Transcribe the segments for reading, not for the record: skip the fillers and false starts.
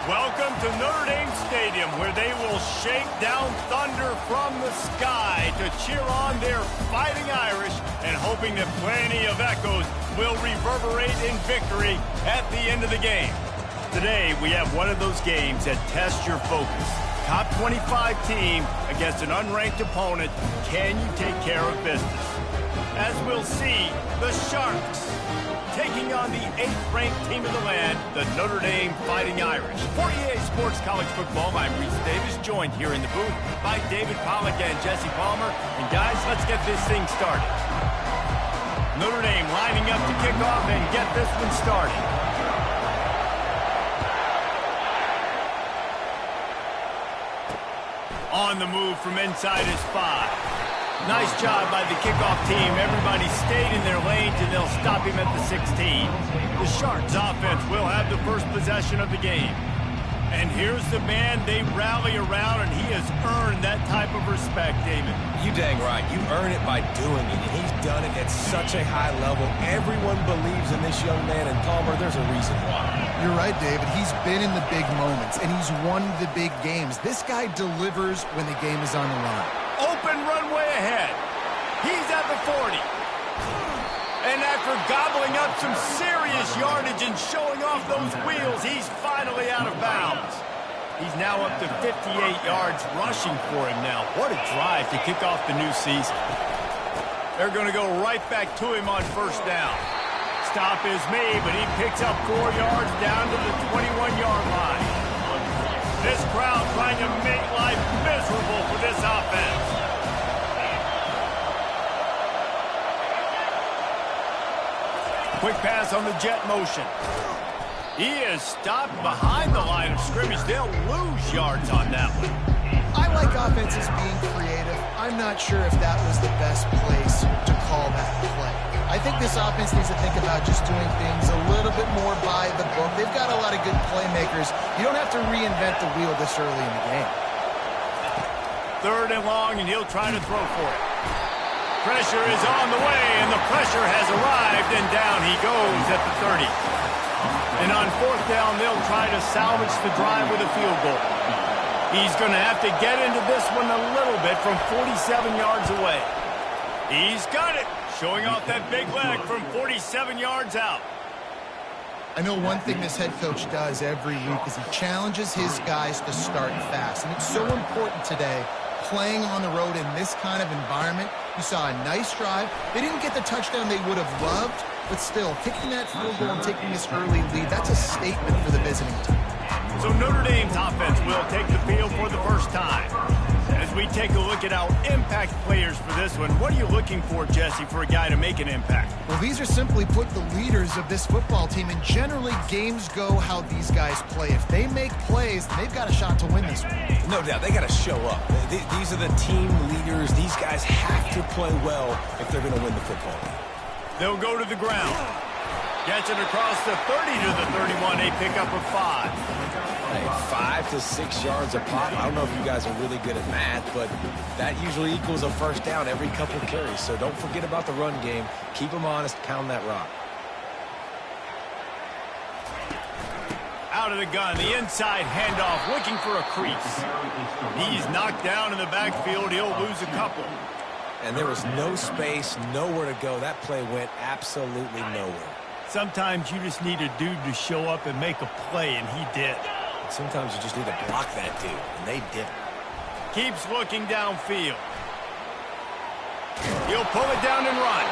Welcome to Notre Dame Stadium, where they will shake down thunder from the sky to cheer on their Fighting Irish and hoping that plenty of echoes will reverberate in victory at the end of the game. Today, we have one of those games that tests your focus. Top 25 team against an unranked opponent. Can you take care of business? As we'll see, the Sharks taking on the 8th-ranked team in the land, the Notre Dame Fighting Irish. For EA Sports College Football, I'm Reese Davis, joined here in the booth by David Pollack and Jesse Palmer. And guys, let's get this thing started. Notre Dame lining up to kick off and get this one started. On the move from inside is 5. Nice job by the kickoff team. Everybody stayed in their lanes, and they'll stop him at the 16. The Sharks offense will have the first possession of the game. And here's the man they rally around, and he has earned that type of respect, David. You dang right. You earn it by doing it, and he's done it at such a high level. Everyone believes in this young man, and Palmer, there's a reason why. You're right, David. He's been in the big moments, and he's won the big games. This guy delivers when the game is on the line. Open runway ahead. He's at the 40. And after gobbling up some serious yardage and showing off those wheels, he's finally out of bounds. He's now up to 58 yards rushing for him now. What a drive to kick off the new season. They're going to go right back to him on first down. Stop is made, but he picks up 4 yards down to the 21-yard line. This crowd trying to make life miserable for this offense. Quick pass on the jet motion. He is stopped behind the line of scrimmage. They'll lose yards on that one. I like offenses being creative. I'm not sure if that was the best place to call that play. I think this offense needs to think about just doing things a little bit more by the book. They've got a lot of good playmakers. You don't have to reinvent the wheel this early in the game. 3rd and long, and he'll try to throw for it. Pressure is on the way, and the pressure has arrived, and down he goes at the 30. And on 4th down, they'll try to salvage the drive with a field goal. He's going to have to get into this one a little bit from 47 yards away. He's got it, showing off that big leg from 47 yards out. I know one thing this head coach does every week is he challenges his guys to start fast. And it's so important today, playing on the road in this kind of environment. You saw a nice drive. They didn't get the touchdown they would have loved, but still, kicking that field goal and taking this early lead, that's a statement for the visiting team. So Notre Dame's offense will take the field for the first time. As we take a look at our impact players for this one, what are you looking for, Jesse, for a guy to make an impact? Well, these are simply put the leaders of this football team, and generally games go how these guys play. If they make plays, they've got a shot to win this one. No doubt. They got to show up. These are the team leaders. These guys have to play well if they're going to win the football game. They'll go to the ground. Gets it across the 30 to the 31, a pickup of 5. Hey, 5 to 6 yards a pop. I don't know if you guys are really good at math, but that usually equals a first down every couple carries. So don't forget about the run game. Keep them honest. Pound that rock. Out of the gun, the inside handoff, looking for a crease. He's knocked down in the backfield. He'll lose a couple. And there was no space, nowhere to go. That play went absolutely nowhere. Sometimes you just need a dude to show up and make a play, and he did. Sometimes you just need to block that dude, and they didn't. Keeps looking downfield. He'll pull it down and run.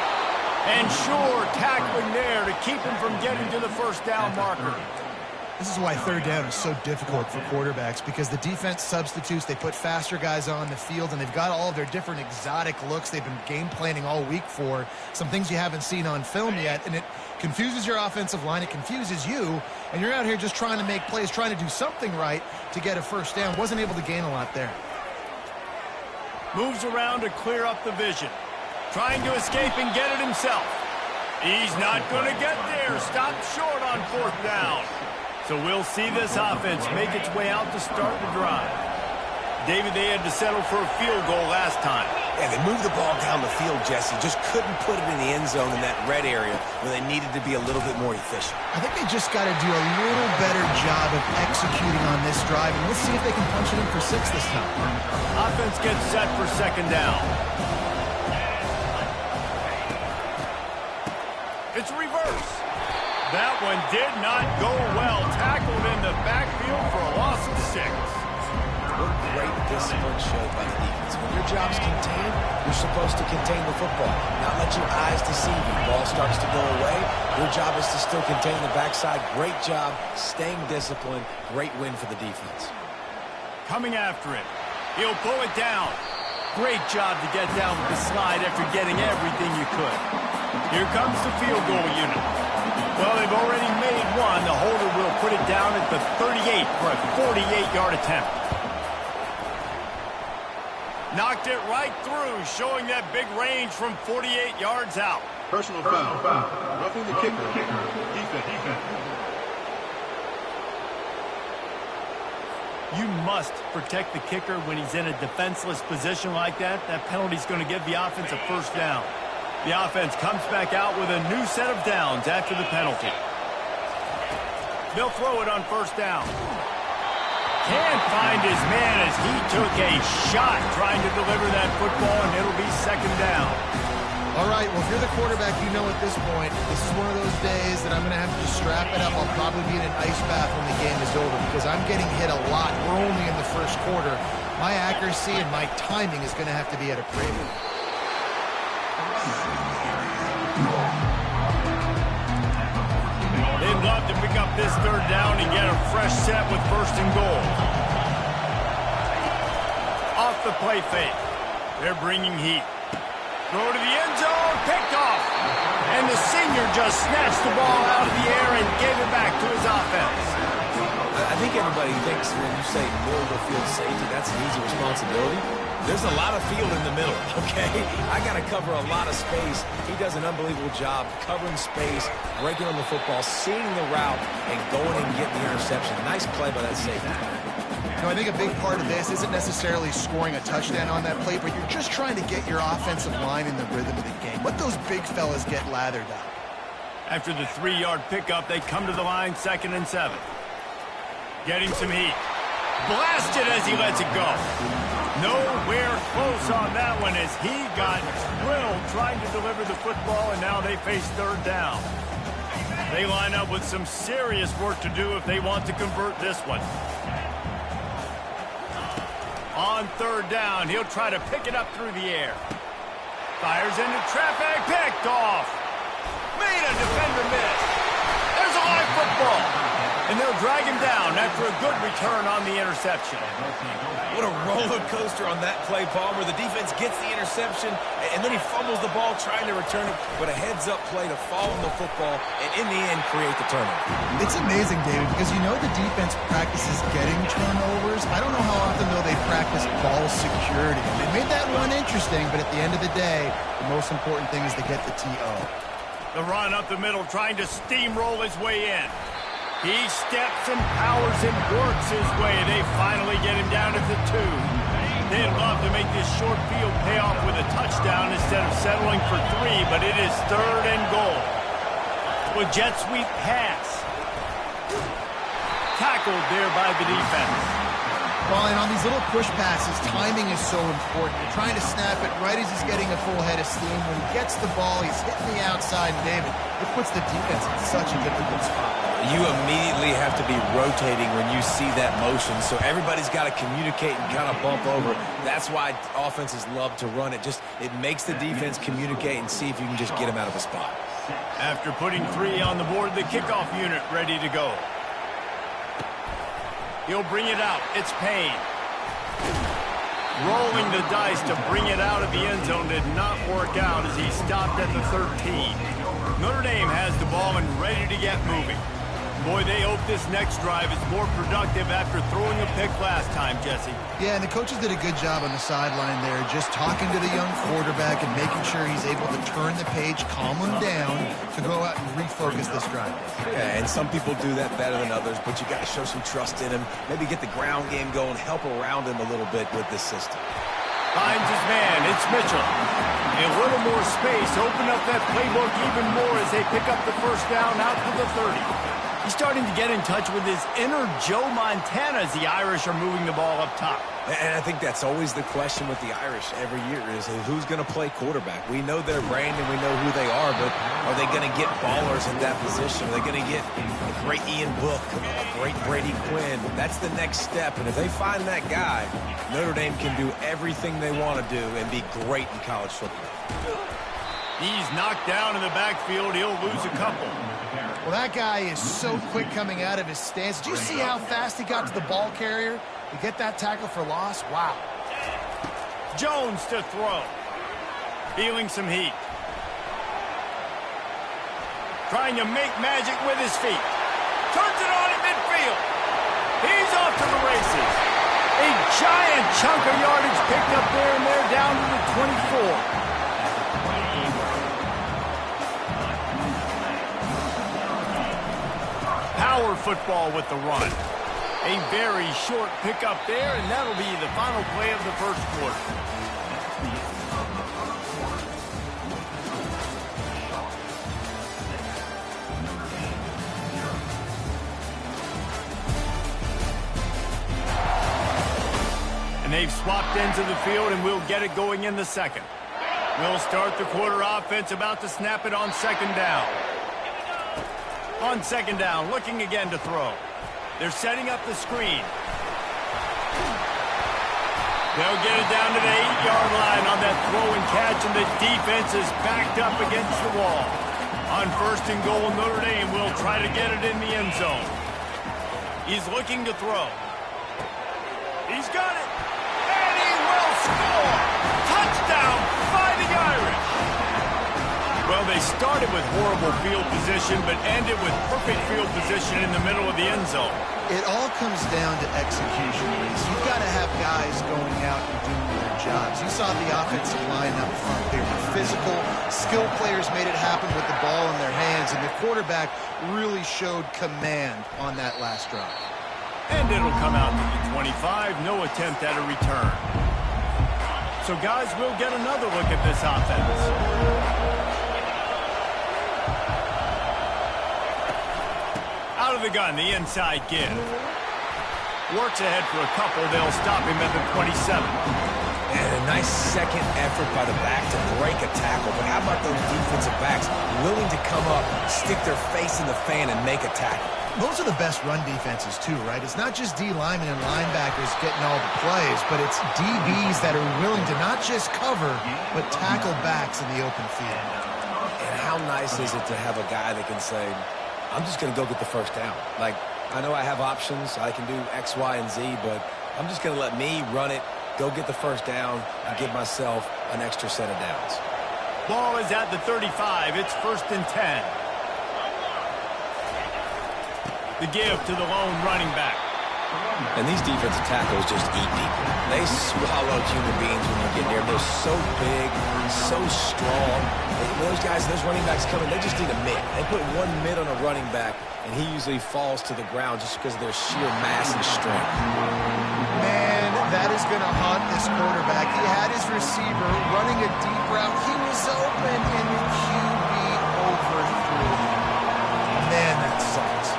And sure, tackling there to keep him from getting to the first down marker. This is why 3rd down is so difficult for quarterbacks, because the defense substitutes, they put faster guys on the field, and they've got all of their different exotic looks they've been game planning all week for, some things you haven't seen on film yet, and it confuses your offensive line, it confuses you, and you're out here just trying to make plays, trying to do something right to get a first down. Wasn't able to gain a lot there. Moves around to clear up the vision. Trying to escape and get it himself. He's not going to get there. Stopped short on 4th down. So we'll see this offense make its way out to start the drive. David, they had to settle for a field goal last time. Yeah, they moved the ball down the field, Jesse. Just couldn't put it in the end zone in that red area where they needed to be a little bit more efficient. I think they just got to do a little better job of executing on this drive, and let's see if they can punch it in for 6 this time. Offense gets set for second down. It's reverse. That one did not go well. Tackled in the backfield for a loss of 6. What great discipline showed by the defense. When your job's contained, you're supposed to contain the football, not let your eyes deceive you. Ball starts to go away. Your job is to still contain the backside. Great job staying disciplined. Great win for the defense. Coming after it. He'll pull it down. Great job to get down with the slide after getting everything you could. Here comes the field goal unit. Well, they've already made one. The holder will put it down at the 38 for a 48-yard attempt. Knocked it right through, showing that big range from 48 yards out. Personal foul. Roughing the kicker. Defense. You must protect the kicker when he's in a defenseless position like that. That penalty's going to give the offense a first down. The offense comes back out with a new set of downs after the penalty. They'll throw it on first down. Can't find his man as he took a shot trying to deliver that football, and it'll be second down. All right, well, if you're the quarterback, you know at this point, this is one of those days that I'm going to have to just strap it up. I'll probably be in an ice bath when the game is over because I'm getting hit a lot. We're only in the first quarter. My accuracy and my timing is going to have to be at a premium. They'd love to pick up this third down and get a fresh set with first and goal. Off the play fake. They're bringing heat. Throw to the end zone, picked off. And the senior just snatched the ball out of the air and gave it back to his offense. I think everybody thinks when you say middle of the field safety, that's an easy responsibility. There's a lot of field in the middle, okay? I got to cover a lot of space. He does an unbelievable job covering space, breaking on the football, seeing the route, and going and getting the interception. Nice play by that safety. You know, I think a big part of this isn't necessarily scoring a touchdown on that play, but you're just trying to get your offensive line in the rhythm of the game. Let those big fellas get lathered up. After the 3-yard pickup, they come to the line, 2nd and 7. Getting some heat. Blasted as he lets it go. Nowhere close on that one as he got drilled trying to deliver the football, and now they face third down. They line up with some serious work to do if they want to convert this one. On third down, he'll try to pick it up through the air. Fires into traffic, picked off. Made a defender miss. There's a live football. And they'll drag him down after a good return on the interception. What a roller coaster on that play, Palmer. The defense gets the interception, and then he fumbles the ball trying to return it, but a heads-up play to fall on the football, and in the end, create the turnover. It's amazing, David, because you know the defense practices getting turnovers. I don't know how often, though, they practice ball security. They made that one interesting, but at the end of the day, the most important thing is to get the TO. The run up the middle, trying to steamroll his way in. He steps and powers and works his way. They finally get him down at the 2. They'd love to make this short field pay off with a touchdown instead of settling for 3, but it is 3rd and goal. With jet sweep pass. Tackled there by the defense. Well, and on these little push passes, timing is so important. You're trying to snap it right as he's getting a full head of steam. When he gets the ball, he's hitting the outside, and David, it puts the defense in such a difficult spot. You immediately have to be rotating when you see that motion, so everybody's got to communicate and kind of bump over. That's why offenses love to run it. It makes the defense communicate and see if you can just get him out of a spot. After putting 3 on the board, the kickoff unit ready to go. He'll bring it out. It's Payne. Rolling the dice to bring it out of the end zone did not work out as he stopped at the 13. Notre Dame has the ball and ready to get moving. Boy, they hope this next drive is more productive after throwing a pick last time, Jesse. Yeah, and the coaches did a good job on the sideline there, just talking to the young quarterback and making sure he's able to turn the page, calm him down to go out and refocus this drive. Yeah, and some people do that better than others, but you got to show some trust in him, maybe get the ground game going, help around him a little bit with this system. Finds his man. It's Mitchell. And a little more space. Open up that playbook even more as they pick up the first down out to the 30. He's starting to get in touch with his inner Joe Montana as the Irish are moving the ball up top. And I think that's always the question with the Irish every year is who's going to play quarterback. We know their brand and we know who they are, but are they going to get ballers at that position? Are they going to get a great Ian Book, a great Brady Quinn? That's the next step, and if they find that guy, Notre Dame can do everything they want to do and be great in college football. He's knocked down in the backfield. He'll lose a couple. Well, that guy is so quick coming out of his stance. Did you see how fast he got to the ball carrier to get that tackle for loss? Wow. Jones to throw. Feeling some heat. Trying to make magic with his feet. Turns it on at midfield. He's off to the races. A giant chunk of yardage picked up there, and they're down to the 24. Power football with the run. A very short pickup there, and that'll be the final play of the first quarter. And they've swapped ends of the field, and we'll get it going in the second. We'll start the quarter offense, about to snap it on second down. On second down, looking again to throw. They're setting up the screen. They'll get it down to the 8-yard line on that throw and catch, and the defense is backed up against the wall. On first and goal, Notre Dame will try to get it in the end zone. He's looking to throw. He's got it. And he will score. Touchdown, Fighting Irish. Well, they started with horrible field position, but ended with perfect field position in the middle of the end zone. It all comes down to execution, Reese. You've got to have guys going out and doing their jobs. You saw the offensive line up front. They were physical. Skilled players made it happen with the ball in their hands, and the quarterback really showed command on that last drive. And it'll come out to the 25. No attempt at a return. So, guys, we'll get another look at this offense. Out of the gun, the inside give. Works ahead for a couple. They'll stop him at the 27. And a nice second effort by the back to break a tackle. But how about those defensive backs willing to come up, stick their face in the fan, and make a tackle? Those are the best run defenses, too, right? It's not just D linemen and linebackers getting all the plays, but it's DBs that are willing to not just cover, but tackle backs in the open field. And how nice is it to have a guy that can say, I'm just going to go get the first down. Like, I know I have options. I can do X, Y, and Z, but I'm just going to let me run it, go get the first down, and give myself an extra set of downs. Ball is at the 35. It's first and 10. The give to the lone running back. And these defensive tackles just eat people. They swallow human beings when they get there. They're so big, so strong. Those guys, those running backs coming, they just need a mid. They put one mid on a running back, and he usually falls to the ground just because of their sheer mass and strength. Man, that is going to haunt this quarterback. He had his receiver running a deep route. He was open, and the QB overthrew him. Man, that sucks.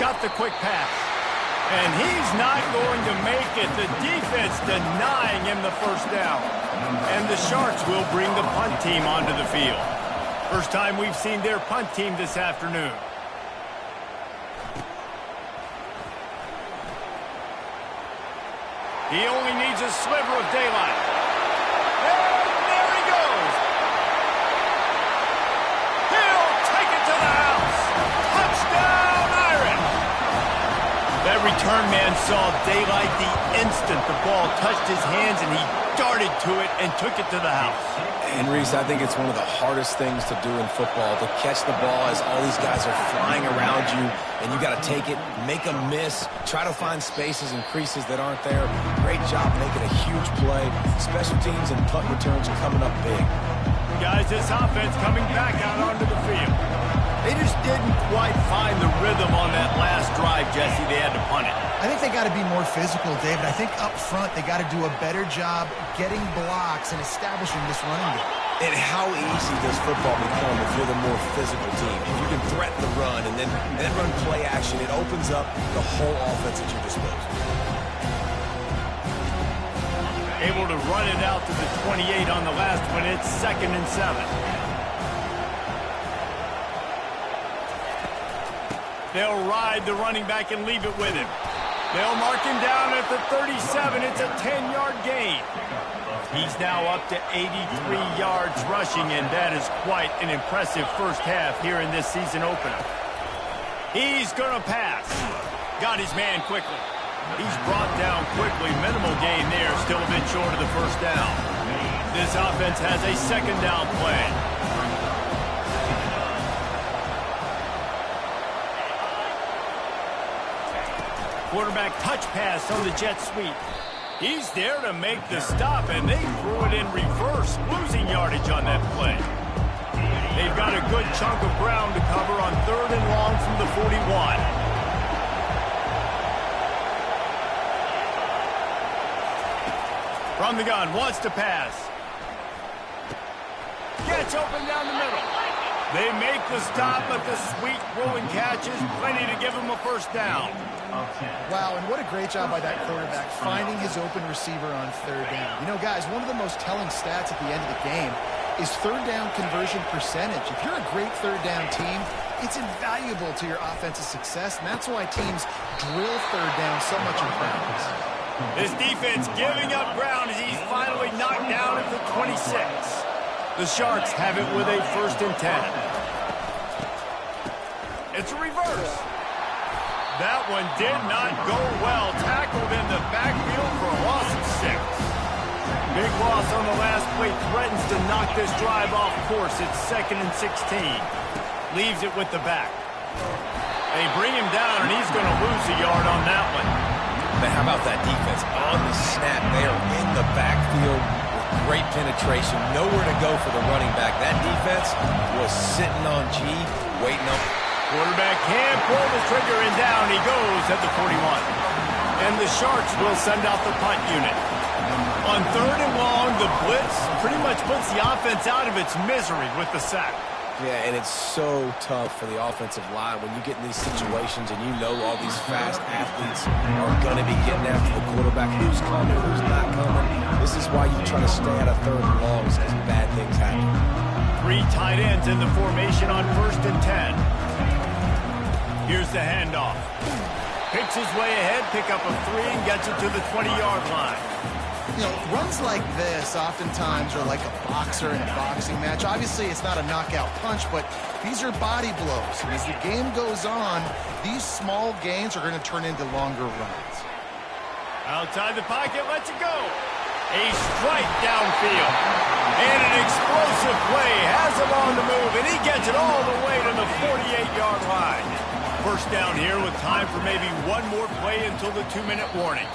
Got the quick pass. And he's not going to make it. The defense denying him the first down. And the Sharks will bring the punt team onto the field. First time we've seen their punt team this afternoon. He only needs a sliver of daylight. And there he goes. He'll take it to the house. Touchdown, Irish. That return man saw daylight the instant the ball touched his hands, and he darted to it and took it to the house. And, Reese, I think it's one of the hardest things to do in football, to catch the ball as all these guys are flying around you, and you got to take it, make a miss, try to find spaces and creases that aren't there. Great job making a huge play. Special teams and punt returns are coming up big. Guys, this offense coming back out onto the field. They just didn't quite find the rhythm on that last drive, Jesse. They had to punt it. I think they got to be more physical, David. I think up front they got to do a better job getting blocks and establishing this running game. And how easy does football become if you're the more physical team? If you can threaten the run and then run play action, it opens up the whole offense at your disposal. Able to run it out to the 28 on the last one. It's 2nd and 7. They'll ride the running back and leave it with him. They'll mark him down at the 37. It's a 10-yard gain. He's now up to 83 yards rushing, and that is quite an impressive first half here in this season opener. He's going to pass. Got his man quickly. He's brought down quickly. Minimal gain there, still a bit short of the first down. This offense has a 2nd down play. Quarterback touch pass on the jet sweep. He's there to make the stop, and they threw it in reverse, losing yardage on that play. They've got a good chunk of ground to cover on 3rd and long from the 41. From the gun, wants to pass. Gets open down the middle. They make the stop, but the sweet throw and catch is plenty to give them a first down. Wow, and what a great job by that quarterback finding his open receiver on 3rd down. You know, guys, one of the most telling stats at the end of the game is 3rd down conversion percentage. If you're a great 3rd down team, it's invaluable to your offensive success, and that's why teams drill 3rd down so much in practice. This defense giving up ground as he's finally knocked down at the 26. The Sharks have it with a 1st and 10. It's a reverse. That one did not go well. Tackled in the backfield for a loss of 6. Big loss on the last play. Threatens to knock this drive off course. It's 2nd and 16. Leaves it with the back. They bring him down, and he's going to lose a yard on that one. But how about that defense? On the snap, they are in the backfield with great penetration. Nowhere to go for the running back. That defense was sitting on G, waiting up. Quarterback can't pull the trigger, and down he goes at the 41. And the Sharks will send out the punt unit. On 3rd and long, the blitz pretty much puts the offense out of its misery with the sack. Yeah, and it's so tough for the offensive line when you get in these situations and you know all these fast athletes are going to be getting after the quarterback. Who's coming, who's not coming. This is why you try to stay out of 3rd and longs because bad things happen. 3 tight ends in the formation on 1st and 10. Here's the handoff. Picks his way ahead, pick up a 3, and gets it to the 20-yard line. You know, runs like this oftentimes are like a boxer in a boxing match. Obviously, it's not a knockout punch, but these are body blows. And as the game goes on, these small gains are going to turn into longer runs. Outside the pocket, lets it go. A strike downfield. And an explosive play has him on the move, and he gets it all the way to the 48-yard line. First down here with time for maybe one more play until the 2-minute warning.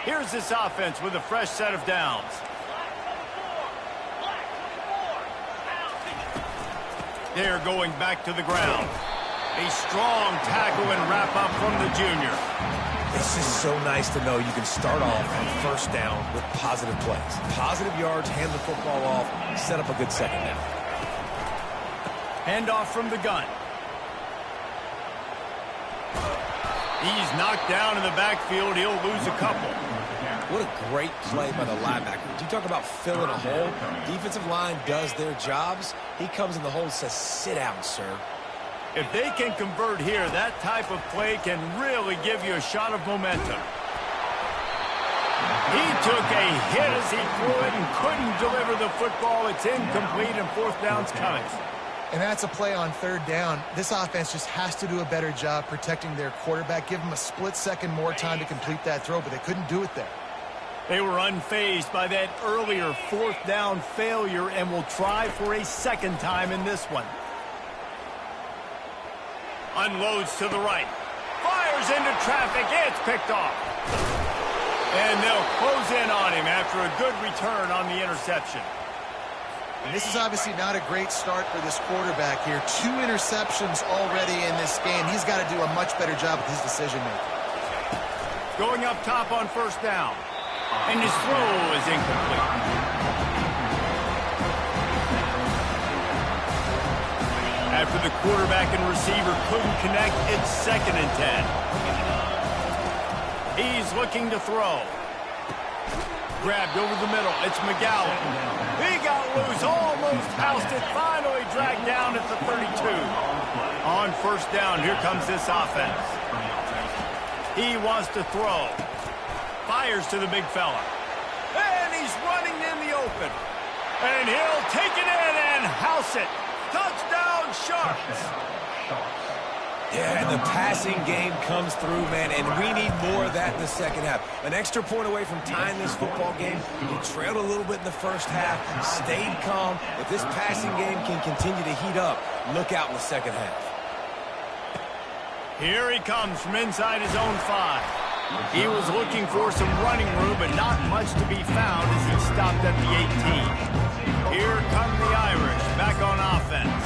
Here's this offense with a fresh set of downs. They're going back to the ground. A strong tackle and wrap up from the junior. It's just so nice to know you can start off on 1st down with positive plays. Positive yards, hand the football off, set up a good 2nd down. Handoff from the gun. He's knocked down in the backfield. He'll lose a couple. What a great play by the linebacker. You talk about filling a hole. Defensive line does their jobs. He comes in the hole and says, sit down, sir. If they can convert here, that type of play can really give you a shot of momentum. He took a hit as he threw it and couldn't deliver the football. It's incomplete, and 4th down's coming. And that's a play on 3rd down. This offense just has to do a better job protecting their quarterback. Give him a split second more time to complete that throw, but they couldn't do it there. They were unfazed by that earlier 4th down failure and will try for a 2nd time in this one. Unloads to the right. Fires into traffic. It's picked off. And they'll close in on him after a good return on the interception. And this is obviously not a great start for this quarterback here. 2 interceptions already in this game. He's got to do a much better job with his decision-making. Going up top on first down. And his throw is incomplete. After the quarterback and receiver couldn't connect, it's 2nd and 10. He's looking to throw. Grabbed over the middle. It's McGowan. He got loose, almost housed it, finally dragged down at the 32. On first down, here comes this offense. He wants to throw. Fires to the big fella. And he's running in the open. And he'll take it in and house it. Touchdown, Sharks. Yeah, and the passing game comes through, man, and we need more of that in the second half. An extra point away from tying this football game. He trailed a little bit in the first half, stayed calm. If this passing game can continue to heat up, look out in the second half. Here he comes from inside his own 5. He was looking for some running room, but not much to be found as he stopped at the 18. Here come the Irish, back on offense.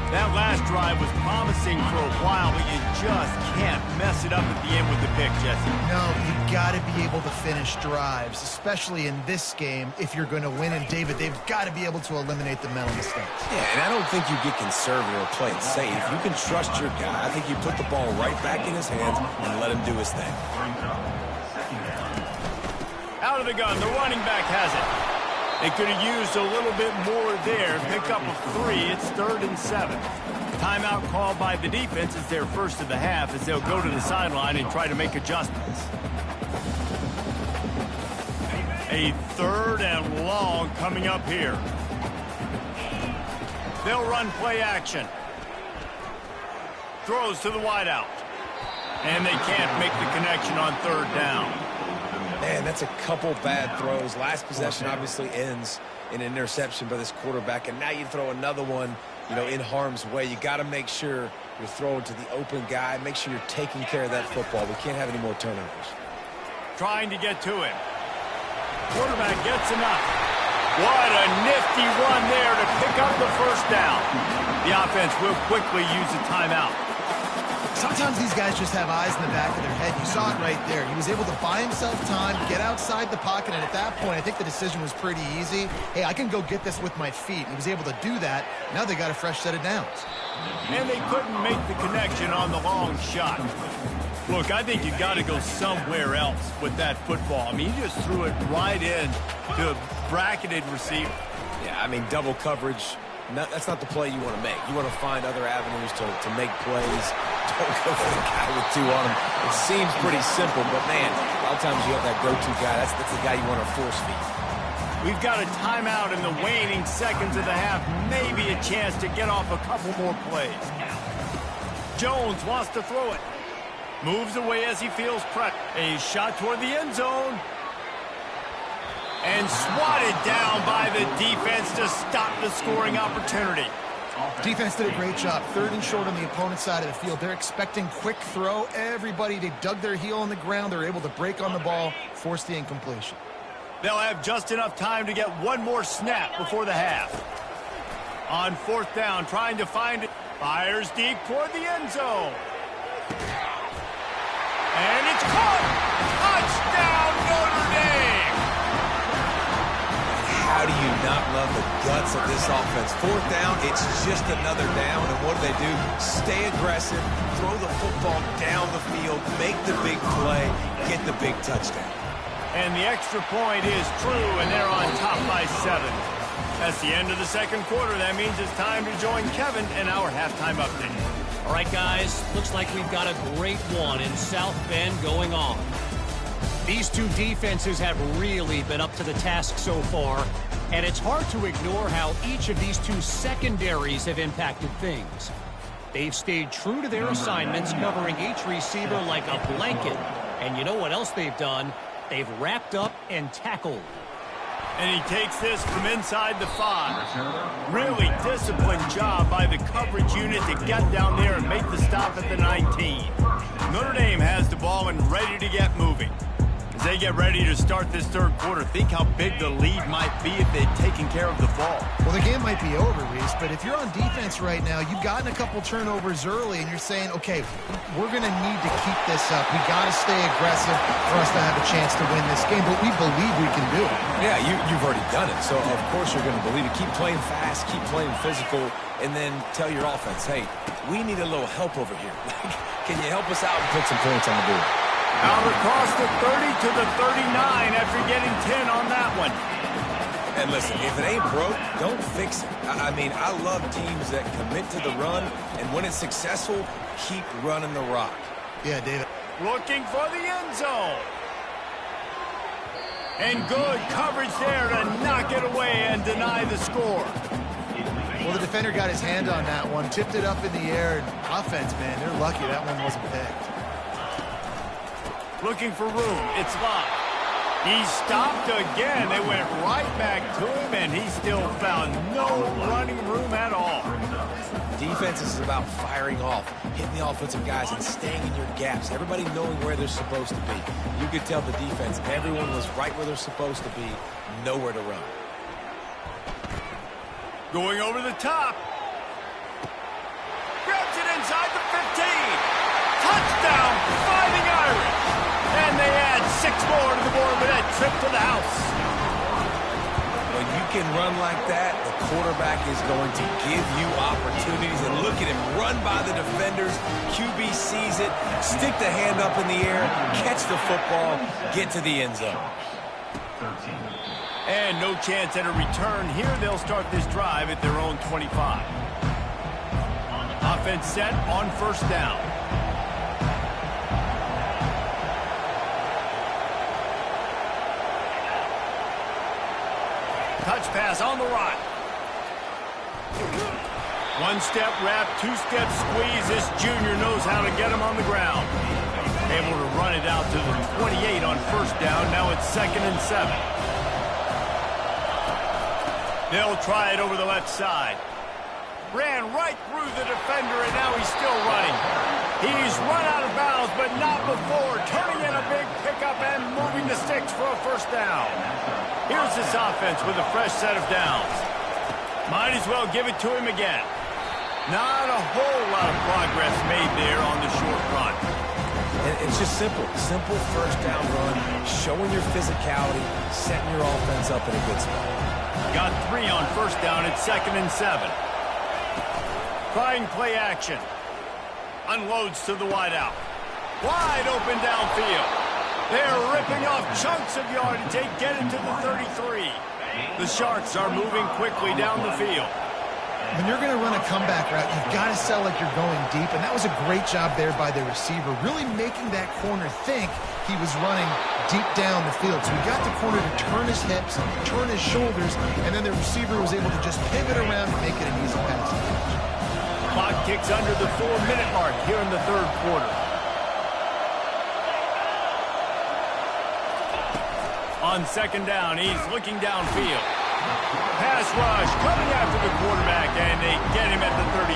That last drive was promising for a while, but you just can't mess it up at the end with the pick, Jesse. No, you've got to be able to finish drives, especially in this game if you're going to win. And, David, they've got to be able to eliminate the mental mistakes. Yeah, and I don't think you get conservative or play it safe. You can trust your guy. I think you put the ball right back in his hands and let him do his thing. Out of the gun, the running back has it. They could have used a little bit more there. Pick up a 3. It's 3rd and 7. Timeout called by the defense is their first of the half as they'll go to the sideline and try to make adjustments. A 3rd and long coming up here. They'll run play action. Throws to the wideout. And they can't make the connection on 3rd down. Man, that's a couple bad throws. Last possession obviously ends in an interception by this quarterback, and now you throw another one, in harm's way. You got to make sure you're throwing to the open guy. Make sure you're taking care of that football. We can't have any more turnovers. Trying to get to him. Quarterback gets enough. What a nifty run there to pick up the first down. The offense will quickly use a timeout. Sometimes these guys just have eyes in the back of their head. You saw it right there. He was able to buy himself time, get outside the pocket, and at that point, I think the decision was pretty easy. Hey, I can go get this with my feet. He was able to do that. Now they got a fresh set of downs. And they couldn't make the connection on the long shot. Look, I think you've got to go somewhere else with that football. I mean, you just threw it right in to a bracketed receiver. Yeah, I mean, double coverage. That's not the play you want to make. You want to find other avenues to make plays. Don't go for the guy with 2 on him. It seems pretty simple, but, man, a lot of times you have that go-to guy. That's the guy you want to force feed. We've got a timeout in the waning seconds of the half. Maybe a chance to get off a couple more plays. Jones wants to throw it. Moves away as he feels pressure. A shot toward the end zone. And swatted down by the defense to stop the scoring opportunity. Defense did a great job. 3rd and short on the opponent's side of the field. They're expecting quick throw. Everybody, they dug their heel on the ground. They're able to break on the ball, force the incompletion. They'll have just enough time to get one more snap before the half. On 4th down, trying to find it. Fires deep toward the end zone. And it's caught! Touchdown, Notre Dame! How do you not love the guts of this offense? 4th down, it's just another down, and what do? Stay aggressive, throw the football down the field, make the big play, get the big touchdown. And the extra point is true, and they're on top by 7. That's the end of the second quarter. That means it's time to join Kevin in our halftime update. All right, guys, looks like we've got a great one in South Bend going on. These two defenses have really been up to the task so far, and it's hard to ignore how each of these two secondaries have impacted things. They've stayed true to their assignments, covering each receiver like a blanket. And you know what else they've done? They've wrapped up and tackled. And he takes this from inside the 5. Really disciplined job by the coverage unit to get down there and make the stop at the 19. Notre Dame has the ball and ready to get moving. As they get ready to start this third quarter, think how big the lead might be if they'd taken care of the ball. Well, the game might be over, Reese, but if you're on defense right now, you've gotten a couple turnovers early, and you're saying, okay, we're going to need to keep this up. We got to stay aggressive for us to have a chance to win this game, but we believe we can do it. Yeah, you've already done it, so of course you're going to believe it. Keep playing fast, keep playing physical, and then tell your offense, hey, we need a little help over here. Can you help us out and put some points on the board? Out across the 30 to the 39 after getting 10 on that one. And listen, if it ain't broke, don't fix it. I mean, I love teams that commit to the run, and when it's successful, keep running the rock. Yeah, David. Looking for the end zone. And good coverage there to knock it away and deny the score. Well, the defender got his hand on that one, tipped it up in the air, and offense, man, they're lucky that one wasn't picked. Looking for room. It's locked. He stopped again. They went right back to him, and he still found no running room at all. Defense is about firing off, hitting the offensive guys, and staying in your gaps. Everybody knowing where they're supposed to be. You could tell the defense, everyone was right where they're supposed to be, nowhere to run. Going over the top. Grabs it inside the 15. Touchdown, Fighting Irish. And they add 6 more to the board with that trip to the house. When you can run like that, the quarterback is going to give you opportunities. And look at him run by the defenders. QB sees it, stick the hand up in the air, catch the football, get to the end zone. And no chance at a return here. They'll start this drive at their own 25. Offense set on first down. Touch pass on the right. One-step wrap, two-step squeeze. This junior knows how to get him on the ground. Able to run it out to the 28 on first down. Now it's 2nd and 7. They'll try it over the left side. Ran right through the defender, and now he's still running. He's run out of bounds, but not before. Turning in a big pickup and moving the sticks for a first down. Here's this offense with a fresh set of downs. Might as well give it to him again. Not a whole lot of progress made there on the short run. And it's just simple. Simple first down run, showing your physicality, setting your offense up in a good spot. Got 3 on first down at 2nd and 7. Trying play action. Unloads to the wideout. Wide open downfield. They're ripping off chunks of yardage. They get it to the 33. The Sharks are moving quickly down the field. When you're going to run a comeback route, you've got to sell like you're going deep, and that was a great job there by the receiver, really making that corner think he was running deep down the field. So he got the corner to turn his hips, turn his shoulders, and then the receiver was able to just pivot around and make it an easy pass. Clock ticks under the 4-minute mark here in the third quarter. On second down, he's looking downfield. Pass rush coming after the quarterback, and they get him at the 32.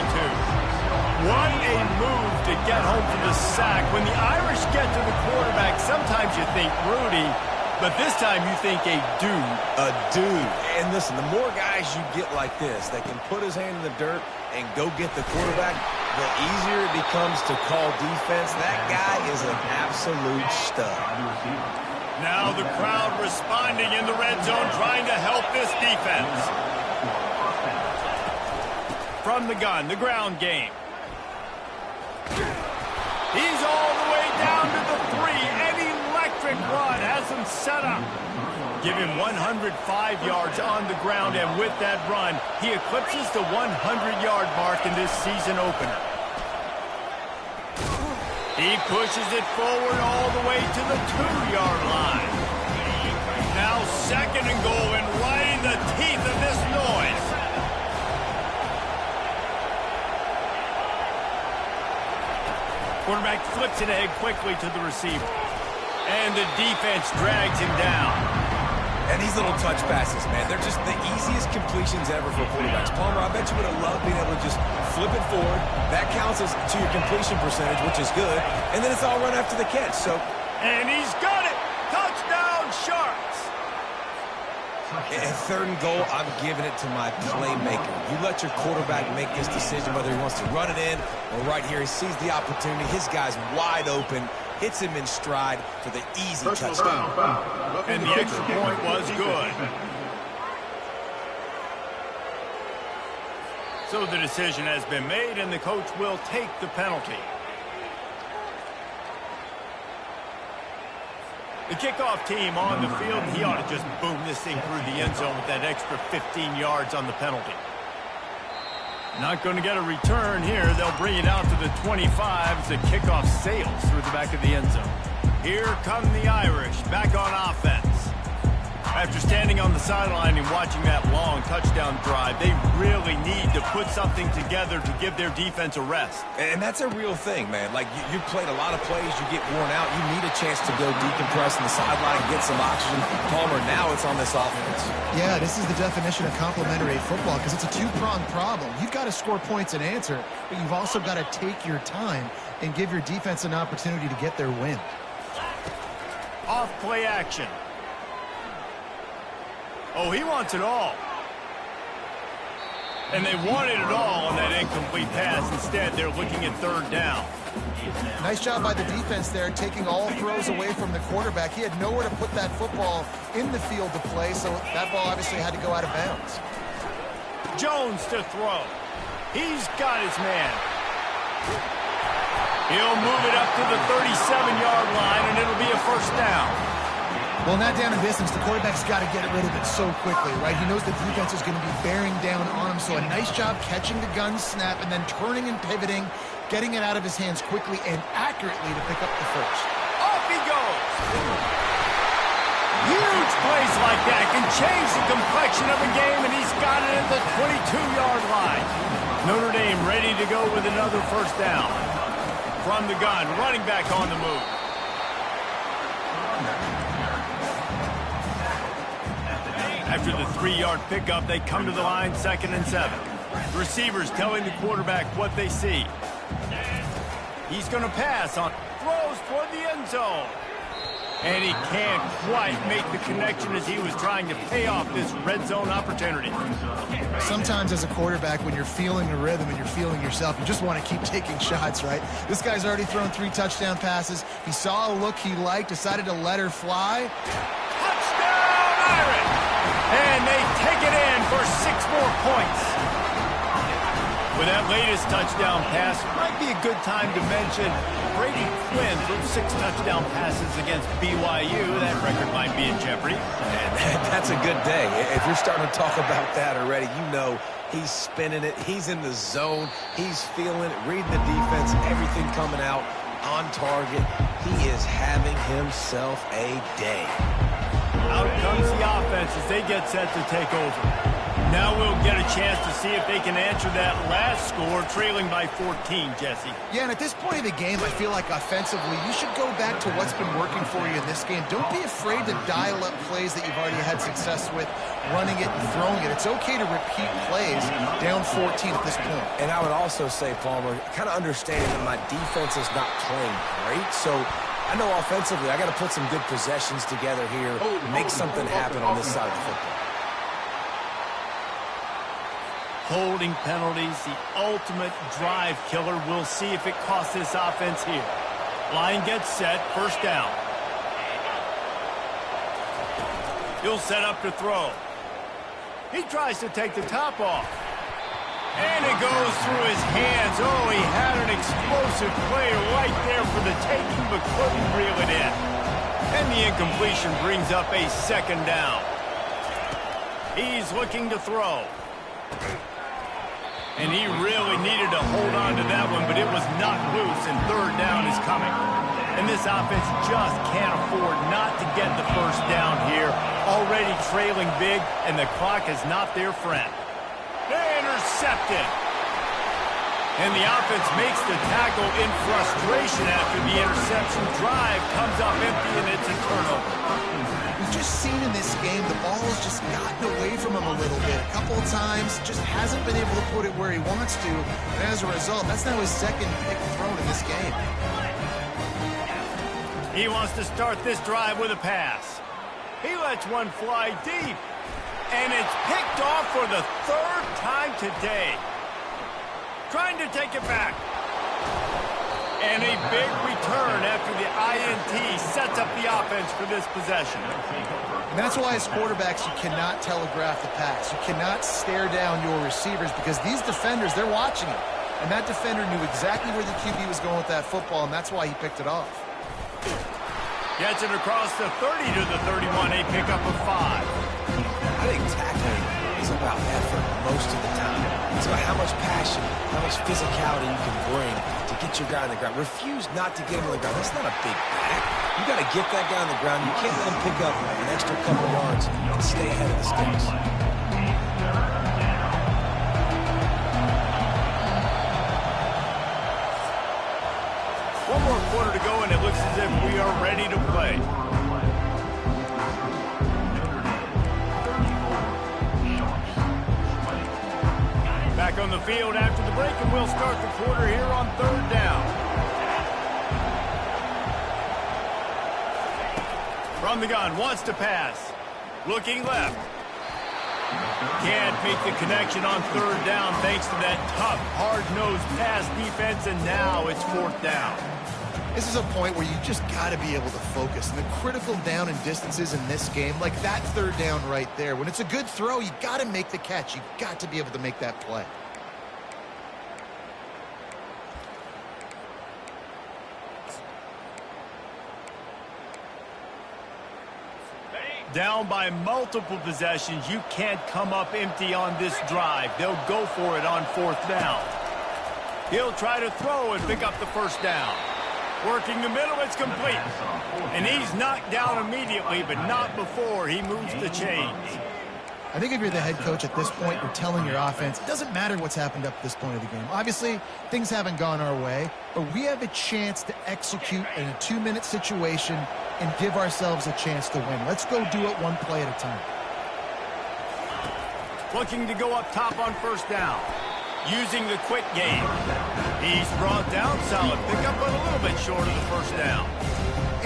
What a move to get home for the sack. When the Irish get to the quarterback, sometimes you think Rudy, but this time you think a dude. A dude. And listen, the more guys you get like this that can put his hand in the dirt and go get the quarterback, the easier it becomes to call defense. That guy is an absolute stud. Now the crowd responding in the red zone, trying to help this defense. From the gun, the ground game. He's all the way down to the 3. An electric run has him set up. Give him 105 yards on the ground, and with that run, he eclipses the 100-yard mark in this season opener. He pushes it forward all the way to the 2-yard line. Now 2nd and goal, and right in the teeth of this noise. Quarterback flips it ahead quickly to the receiver. And the defense drags him down. And these little touch passes, man, they're just the easiest completions ever for quarterbacks. Palmer, I bet you would have loved being able to just flip it forward. That counts as to your completion percentage, which is good. And then it's all run after the catch. So, and he's got it. Touchdown! At 3rd and goal, I'm giving it to my playmaker. You let your quarterback make this decision whether he wants to run it in or right here. He sees the opportunity. His guy's wide open. Hits him in stride for the easy touchdown. And the extra point was good. So the decision has been made, and the coach will take the penalty. The kickoff team on the field, he ought to just boom this thing through the end zone with that extra 15 yards on the penalty. Not going to get a return here. They'll bring it out to the 25 as the kickoff sails through the back of the end zone. Here come the Irish back on offense. After standing on the sideline and watching that long touchdown drive, they really need to put something together to give their defense a rest. And that's a real thing, man. Like, you've played a lot of plays, you get worn out, you need a chance to go decompress on the sideline, get some oxygen. Palmer, now it's on this offense. Yeah, this is the definition of complementary football because it's a two-pronged problem. You've got to score points and answer, but you've also got to take your time and give your defense an opportunity to get their win. Off play action. Oh, he wants it all. And they wanted it all on that incomplete pass. Instead, they're looking at 3rd down. Nice job by the defense there, taking all throws away from the quarterback. He had nowhere to put that football in the field to play, so that ball obviously had to go out of bounds. Jones to throw. He's got his man. He'll move it up to the 37-yard line, and it'll be a 1st down. Well, not down in distance, the quarterback's got to get rid of it so quickly, right? He knows the defense is going to be bearing down on him, so a nice job catching the gun snap and then turning and pivoting, getting it out of his hands quickly and accurately to pick up the 1st. Off he goes. Huge plays like that can change the complexion of a game, and he's got it at the 22-yard line. Notre Dame ready to go with another 1st down. From the gun, running back on the move. After the 3-yard pickup, they come to the line, 2nd and 7. Receivers telling the quarterback what they see. He's going to pass on, throws toward the end zone. And he can't quite make the connection as he was trying to pay off this red zone opportunity. Sometimes as a quarterback, when you're feeling the rhythm and you're feeling yourself, you just want to keep taking shots, right? This guy's already thrown 3 touchdown passes. He saw a look he liked, decided to let her fly. Touchdown, Irish! And they take it in for 6 more points. With that latest touchdown pass, might be a good time to mention Brady Quinn threw 6 touchdown passes against BYU. That record might be in jeopardy. And that's a good day. If you're starting to talk about that already, you know he's spinning it. He's in the zone. He's feeling it, reading the defense, everything coming out on target. He is having himself a day. Out comes the offense as they get set to take over. Now we'll get a chance to see if they can answer that last score, trailing by 14, Jesse. Yeah, and at this point of the game, I feel like offensively, you should go back to what's been working for you in this game. Don't be afraid to dial up plays that you've already had success with, running it and throwing it. It's okay to repeat plays down 14 at this point. And I would also say, Palmer, kind of understanding that my defense is not playing great, so I know offensively I got to put some good possessions together here, make something happen on this side of the football. Holding penalties, the ultimate drive killer. We'll see if it costs this offense here. Line gets set, 1st down. He'll set up to throw. He tries to take the top off. And it goes through his hands. Oh, he had an explosive player right there for the taking, but couldn't reel it in. And the incompletion brings up a 2nd down. He's looking to throw. And he really needed to hold on to that one, but it was knocked loose, and 3rd down is coming. And this offense just can't afford not to get the 1st down here. Already trailing big, and the clock is not their friend. They intercepted. And the offense makes the tackle in frustration after the interception. Drive comes up empty, and it's a turnover. We've just seen in this game the ball has just gotten away from him a little bit. A couple of times, just hasn't been able to put it where he wants to. And as a result, that's now his 2nd pick thrown in this game. He wants to start this drive with a pass. He lets one fly deep. And it's picked off for the third time today. Trying to take it back. And a big return after the INT sets up the offense for this possession. And that's why as quarterbacks, you cannot telegraph the pass. You cannot stare down your receivers because these defenders, they're watching it. And that defender knew exactly where the QB was going with that football, and that's why he picked it off. Gets it across the 30 to the 31, a pickup of 5. I think tackling is about effort most of the time. It's about how much passion, how much physicality you can bring to get your guy on the ground. Refuse not to get him on the ground. That's not a big back. You got to get that guy on the ground. You can't let him pick up an extra couple yards and stay ahead of the sticks. One more quarter to go, and it looks as if we are ready to play. Back on the field after the break, and we'll start the quarter here on 3rd down. From the gun, wants to pass. Looking left. Can't make the connection on 3rd down thanks to that tough, hard-nosed pass defense, and now it's 4th down. This is a point where you just got to be able to focus. And the critical down and distances in this game, like that 3rd down right there, when it's a good throw, you got to make the catch. You got to be able to make that play. Down by multiple possessions, you can't come up empty on this drive. They'll go for it on 4th down. He'll try to throw and pick up the 1st down. Working the middle, it's complete. And he's knocked down immediately, but not before he moves the chains. I think if you're the head coach at this point, you're telling your offense, it doesn't matter what's happened up to this point of the game. Obviously, things haven't gone our way, but we have a chance to execute in a 2-minute situation and give ourselves a chance to win. Let's go do it one play at a time. Looking to go up top on 1st down. Using the quick game. He's brought down, solid pickup, but a little bit short of the 1st down.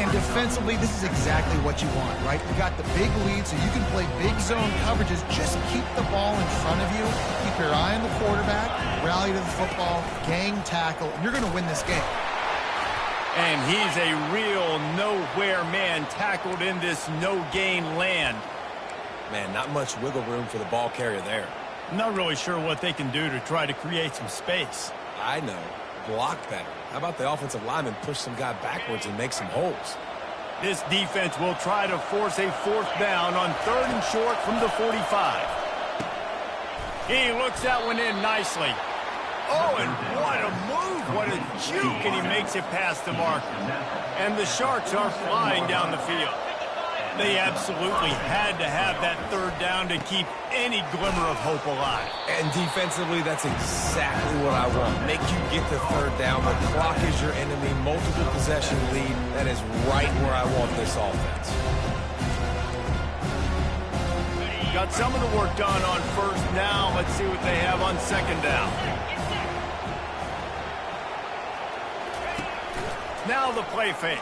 And defensively, this is exactly what you want, right? You got the big lead, so you can play big zone coverages. Just keep the ball in front of you. Keep your eye on the quarterback, rally to the football, gang tackle, and you're going to win this game. And he's a real nowhere man tackled in this no-gain land. Man, not much wiggle room for the ball carrier there. I'm not really sure what they can do to try to create some space. I know. Block better. How about the offensive lineman push some guy backwards and make some holes? This defense will try to force a 4th down on 3rd and short from the 45. He looks that one in nicely. Oh, and what a move. What a juke, and he makes it past the marker. And the Sharks are flying down the field. They absolutely had to have that 3rd down to keep any glimmer of hope alive. And defensively, that's exactly what I want. Make you get the 3rd down. The clock is your enemy. Multiple possession lead. That is right where I want this offense. Got some of the work done on 1st down. Let's see what they have on 2nd down. Now the play fake.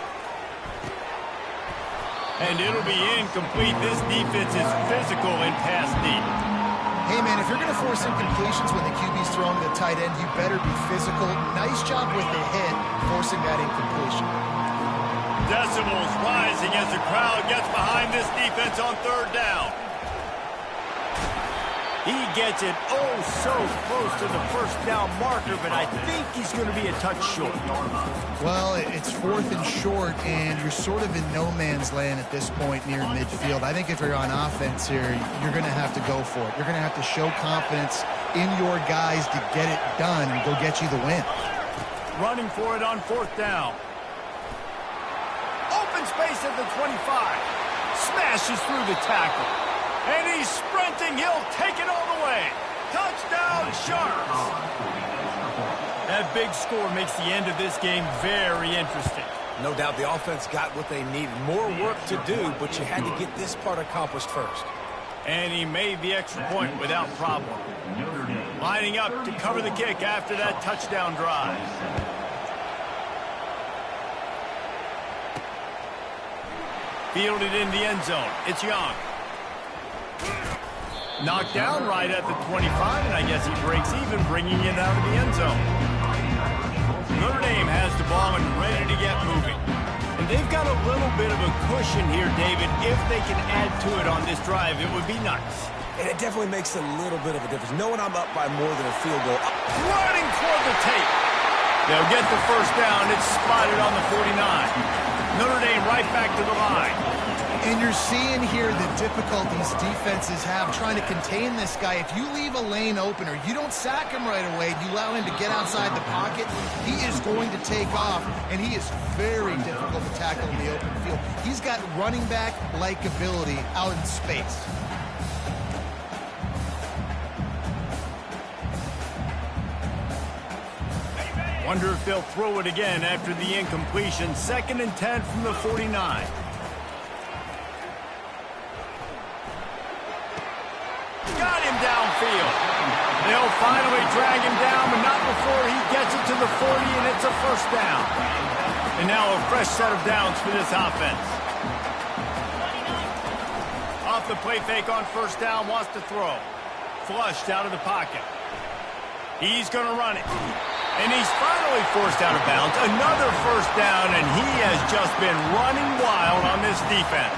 And it'll be incomplete. This defense is physical and pass deep. Hey, man, if you're going to force incompletions when the QB's throwing the tight end, you better be physical. Nice job with the hit, forcing that incompletion. Decibels rising as the crowd gets behind this defense on 3rd down. He gets it oh so close to the 1st down marker, but I think he's going to be a touch short. Well, it's 4th and short, and you're sort of in no man's land at this point near midfield. I think if you're on offense here, you're going to have to go for it. You're going to have to show confidence in your guys to get it done and go get you the win. Running for it on 4th down. Open space at the 25. Smashes through the tackle. And he's sprinting. He'll take it all the way. Touchdown, Sharks. That big score makes the end of this game very interesting. No doubt the offense got what they needed. More work to do, but you had to get this part accomplished first. And he made the extra point without problem. Lining up to cover the kick after that touchdown drive. Fielded in the end zone. It's Young. Knocked down right at the 25, and I guess he breaks even, bringing it out of the end zone. Notre Dame has the ball and ready to get moving. And they've got a little bit of a cushion here, David. If they can add to it on this drive, it would be nice. And it definitely makes a little bit of a difference. Knowing I'm up by more than a field goal. Running for the tape. They'll get the first down. It's spotted on the 49. Notre Dame right back to the line. And you're seeing here the difficulties defenses have trying to contain this guy. If you leave a lane open or you don't sack him right away, you allow him to get outside the pocket, he is going to take off, and he is very difficult to tackle in the open field. He's got running back-like ability out in space. Wonder if they'll throw it again after the incompletion. 2nd and 10 from the 49. Got him downfield. They'll finally drag him down, but not before he gets it to the 40, and it's a first down. And now a fresh set of downs for this offense. Off the play fake on first down, wants to throw. Flushed out of the pocket. He's going to run it. And he's finally forced out of bounds. Another first down, and he has just been running wild on this defense.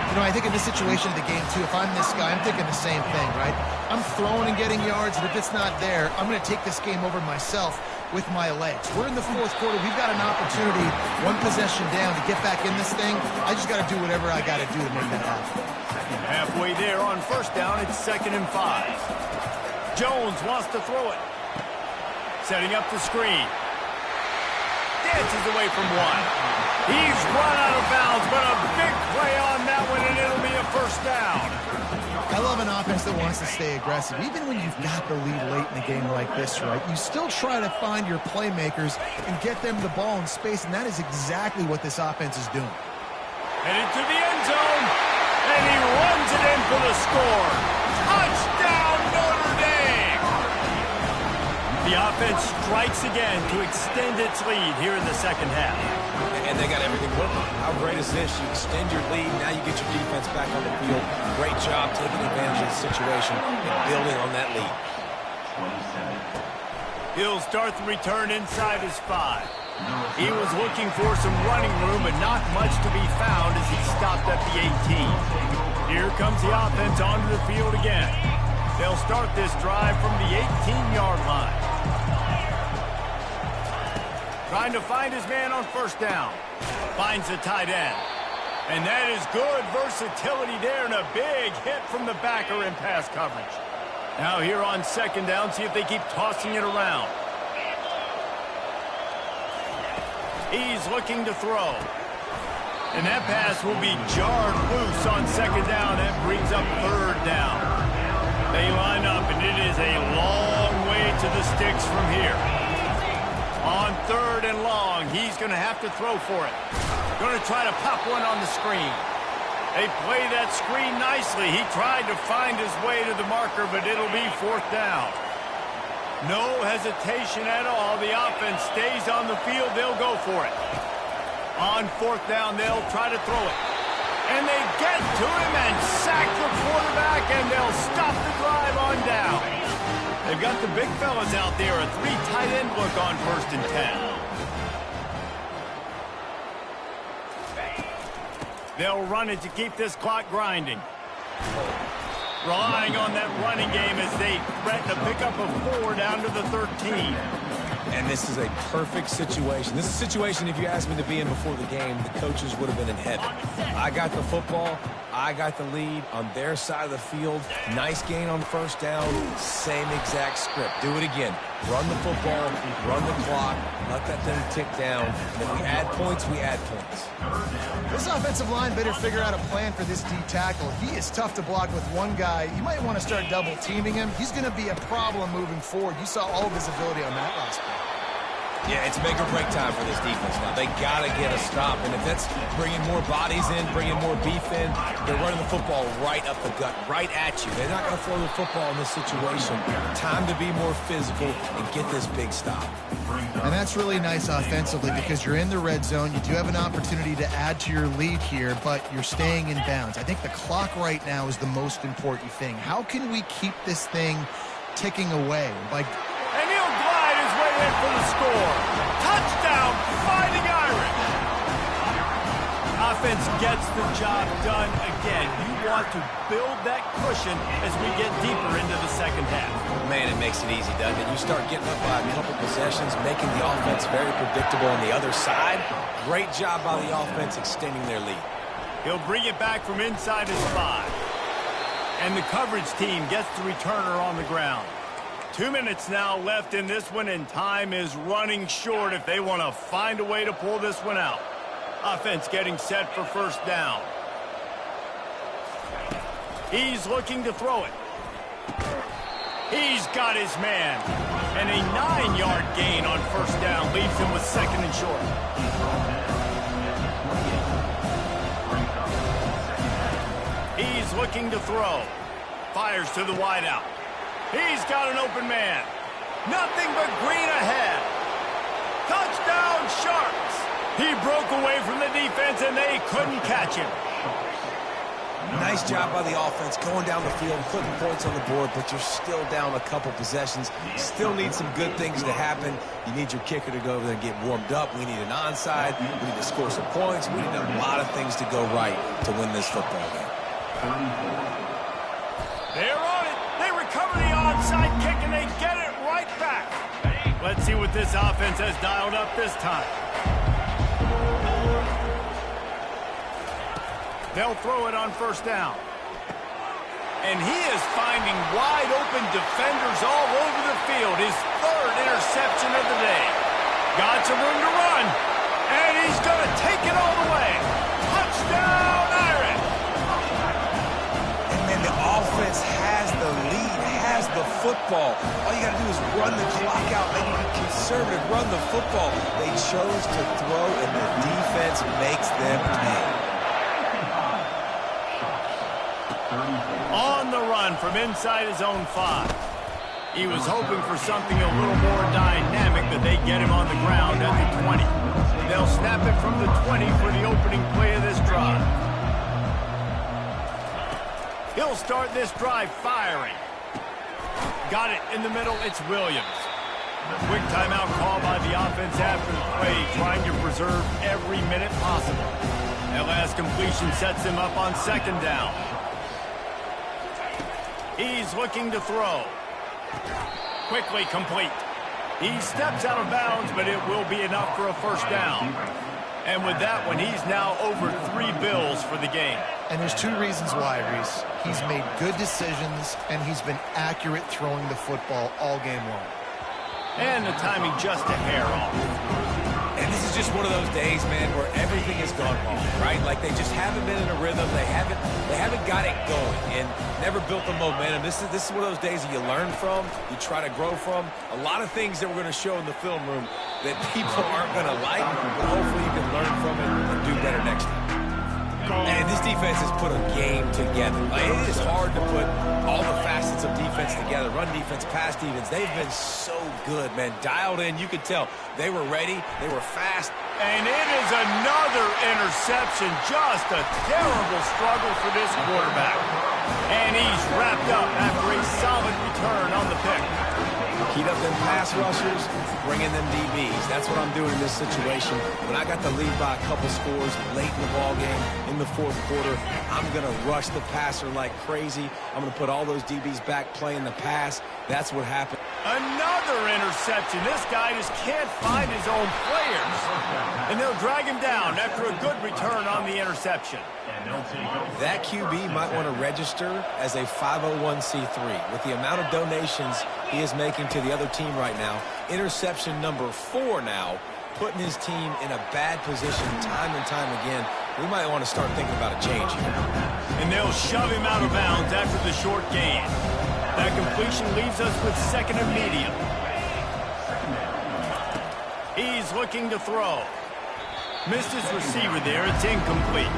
You know, I think in this situation of the game, too, if I'm this guy, I'm thinking the same thing, right? I'm throwing and getting yards, and if it's not there, I'm going to take this game over myself with my legs. We're in the 4th quarter. We've got an opportunity, one possession down, to get back in this thing. I just got to do whatever I got to do to make that happen. Halfway there on first down, it's 2nd and 5. Jones wants to throw it. Setting up the screen. Dances away from one. He's run out of bounds, but a big play on that one, and it'll be a first down. I love an offense that wants to stay aggressive. Even when you've got the lead late in the game like this, right, you still try to find your playmakers and get them the ball in space, and that is exactly what this offense is doing. Headed to the end zone, and he runs it in for the score. Touchdown, Notre Dame! The offense strikes again to extend its lead here in the second half. And they got everything working. How great is this? You extend your lead, now you get your defense back on the field. Great job taking advantage of the situation and building on that lead. He'll start the return inside his 5. He was looking for some running room, but not much to be found as he stopped at the 18. Here comes the offense onto the field again. They'll start this drive from the 18-yard line. Trying to find his man on first down. Finds the tight end. And that is good versatility there, and a big hit from the backer in pass coverage. Now here on second down, see if they keep tossing it around. He's looking to throw. And that pass will be jarred loose on second down. That brings up third down. They line up, and it is a long way to the sticks from here. On 3rd and long, he's going to have to throw for it. Going to try to pop one on the screen. They play that screen nicely. He tried to find his way to the marker, but it'll be 4th down. No hesitation at all. The offense stays on the field. They'll go for it. On 4th down, they'll try to throw it. And they get to him and sack the quarterback, and they'll stop the drive on down. They've got the big fellas out there, a 3 tight end look on 1st and 10. They'll run it to keep this clock grinding. Relying on that running game as they threaten to pick up a 4 down to the 13. And this is a perfect situation. This is a situation, if you asked me to be in before the game, the coaches would have been in heaven. I got the football. I got the lead on their side of the field. Nice gain on first down. Same exact script. Do it again. Run the football, run the clock, let that thing tick down. And if we add points, we add points. This offensive line better figure out a plan for this D tackle. He is tough to block with one guy. You might want to start double teaming him. He's going to be a problem moving forward. You saw all of his ability on that last play. Yeah, it's make or break time for this defense now. They got to get a stop. And if that's bringing more bodies in, bringing more beef in, they're running the football right up the gut, right at you. They're not going to throw the football in this situation. Time to be more physical and get this big stop. And that's really nice offensively because you're in the red zone. You do have an opportunity to add to your lead here, but you're staying in bounds. I think the clock right now is the most important thing. How can we keep this thing ticking away? And he'll glide his way in for the score. Touchdown, Fighting Irish. Offense gets the job done again. You want to build that cushion as we get deeper into the second half. Man, it makes it easy, doesn't it? You start getting up by a couple possessions, making the offense very predictable on the other side. Great job by the offense extending their lead. He'll bring it back from inside his 5. And the coverage team gets the returner on the ground. 2 minutes now left in this one, and time is running short if they want to find a way to pull this one out. Offense getting set for first down. He's looking to throw it. He's got his man. And a 9-yard gain on first down leaves him with 2nd and short. He's looking to throw. Fires to the wideout. He's got an open man. Nothing but green ahead. Touchdown, Sharks. He broke away from the defense, and they couldn't catch him. Nice job by the offense going down the field, putting points on the board, but you're still down a couple possessions. Still need some good things to happen. You need your kicker to go over there and get warmed up. We need an onside. We need to score some points. We need a lot of things to go right to win this football game. They're on it. They recover the onside kick, and they get it right back. Let's see what this offense has dialed up this time. They'll throw it on first down. And he is finding wide-open defenders all over the field. His 3rd interception of the day. Got some room to run. And he's going to take it all the way. Touchdown, Irish! And then the offense has the lead, has the football. All you got to do is run the clock out. They need to be conservative, run the football. They chose to throw, and the defense makes them pay. On the run from inside his own 5. He was hoping for something a little more dynamic, but they get him on the ground at the 20. They'll snap it from the 20 for the opening play of this drive. He'll start this drive firing. Got it in the middle. It's Williams. Quick timeout call by the offense after the play, trying to preserve every minute possible. That last completion sets him up on 2nd down. He's looking to throw. Quickly complete. He steps out of bounds, but it will be enough for a first down. And with that one, he's now over 3 bills for the game. And there's 2 reasons why, Reese. He's made good decisions, and he's been accurate throwing the football all game long. And the timing just a hair off. And this is just one of those days, man, where everything has gone wrong, right? Like they just haven't been in a rhythm. They haven't got it going and never built the momentum. This is one of those days that you learn from, you try to grow from. A lot of things that we're going to show in the film room that people aren't going to like, but hopefully you can learn from it and do better next time. And this defense has put a game together. Like, it is hard to put all the facets of defense together. Run defense, pass defense. They've been so good, man. Dialed in. You could tell they were ready. They were fast. And it is another interception. Just a terrible struggle for this quarterback. And he's wrapped up after a solid return on the pick. Heat up them pass rushers, bring in them DBs. That's what I'm doing in this situation. When I got the lead by a couple scores late in the ball game, in the 4th quarter, I'm going to rush the passer like crazy. I'm going to put all those DBs back playing the pass. That's what happened. Another interception. This guy just can't find his own players. And they'll drag him down after a good return on the interception. That QB might want to register as a 501c3. With the amount of donations he is making to the other team right now, interception number 4 now, putting his team in a bad position time and time again. We might want to start thinking about a change here. And they'll shove him out of bounds after the short gain. That completion leaves us with 2nd and medium. is looking to throw. Missed his receiver there. It's incomplete.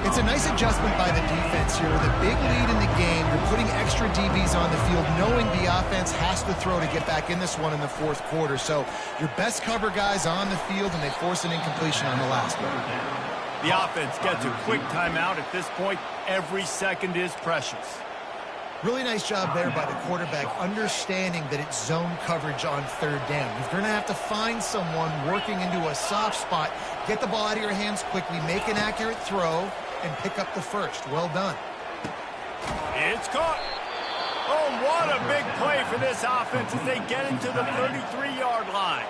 It's a nice adjustment by the defense here. With a big lead in the game, you're putting extra DBs on the field, knowing the offense has to throw to get back in this one in the fourth quarter. So your best cover guys on the field, and they force an incompletion on the last one. The offense gets a quick timeout. At this point, every second is precious. Really nice job there by the quarterback, understanding that it's zone coverage on third down. You're going to have to find someone working into a soft spot, get the ball out of your hands quickly, make an accurate throw, and pick up the first. Well done. It's caught. Oh, what a big play for this offense as they get into the 33-yard line.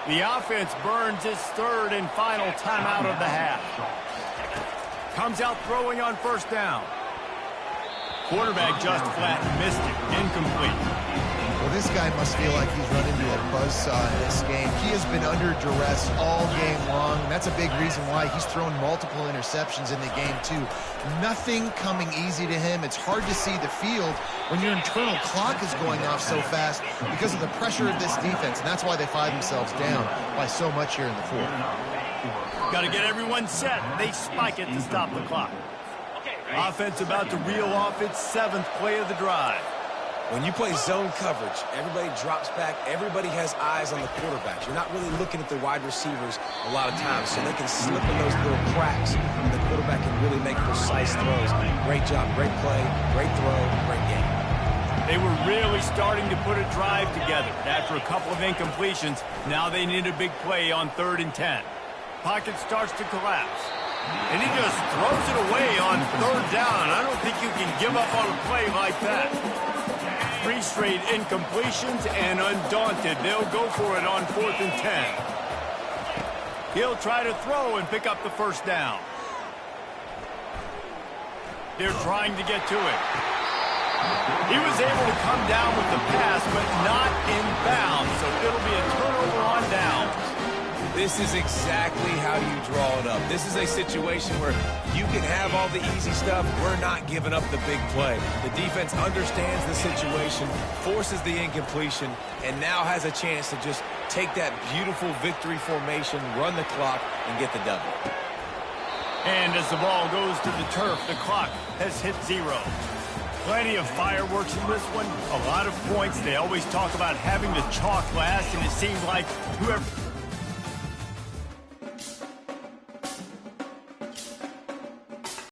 The offense burns its third and final timeout of the half. Comes out throwing on first down. Quarterback just flat missed it. Incomplete. Well, this guy must feel like he's run into a buzzsaw in this game. He has been under duress all game long, and that's a big reason why he's thrown multiple interceptions in the game, too. Nothing coming easy to him. It's hard to see the field when your internal clock is going off so fast because of the pressure of this defense, and that's why they find themselves down by so much here in the fourth. Got to get everyone set. They spike it to stop the clock. Offense about to reel off its 7th play of the drive. When you play zone coverage, everybody drops back. Everybody has eyes on the quarterbacks. You're not really looking at the wide receivers a lot of times, so they can slip in those little cracks, and the quarterback can really make precise throws. Great job, great play, great throw, great game. They were really starting to put a drive together. After a couple of incompletions, now they need a big play on 3rd and 10. Pocket starts to collapse. And he just throws it away on 3rd down. I don't think you can give up on a play like that. 3 straight incompletions, and undaunted, they'll go for it on 4th and 10. He'll try to throw and pick up the first down. They're trying to get to it. He was able to come down with the pass, but not in bounds, so it'll be a turnover on downs. This is exactly how you draw it up. This is a situation where you can have all the easy stuff. We're not giving up the big play. The defense understands the situation, forces the incompletion, and now has a chance to just take that beautiful victory formation, run the clock, and get the W. And as the ball goes to the turf, the clock has hit 0. Plenty of fireworks in this one, a lot of points. They always talk about having the chalk last, and it seems like whoever...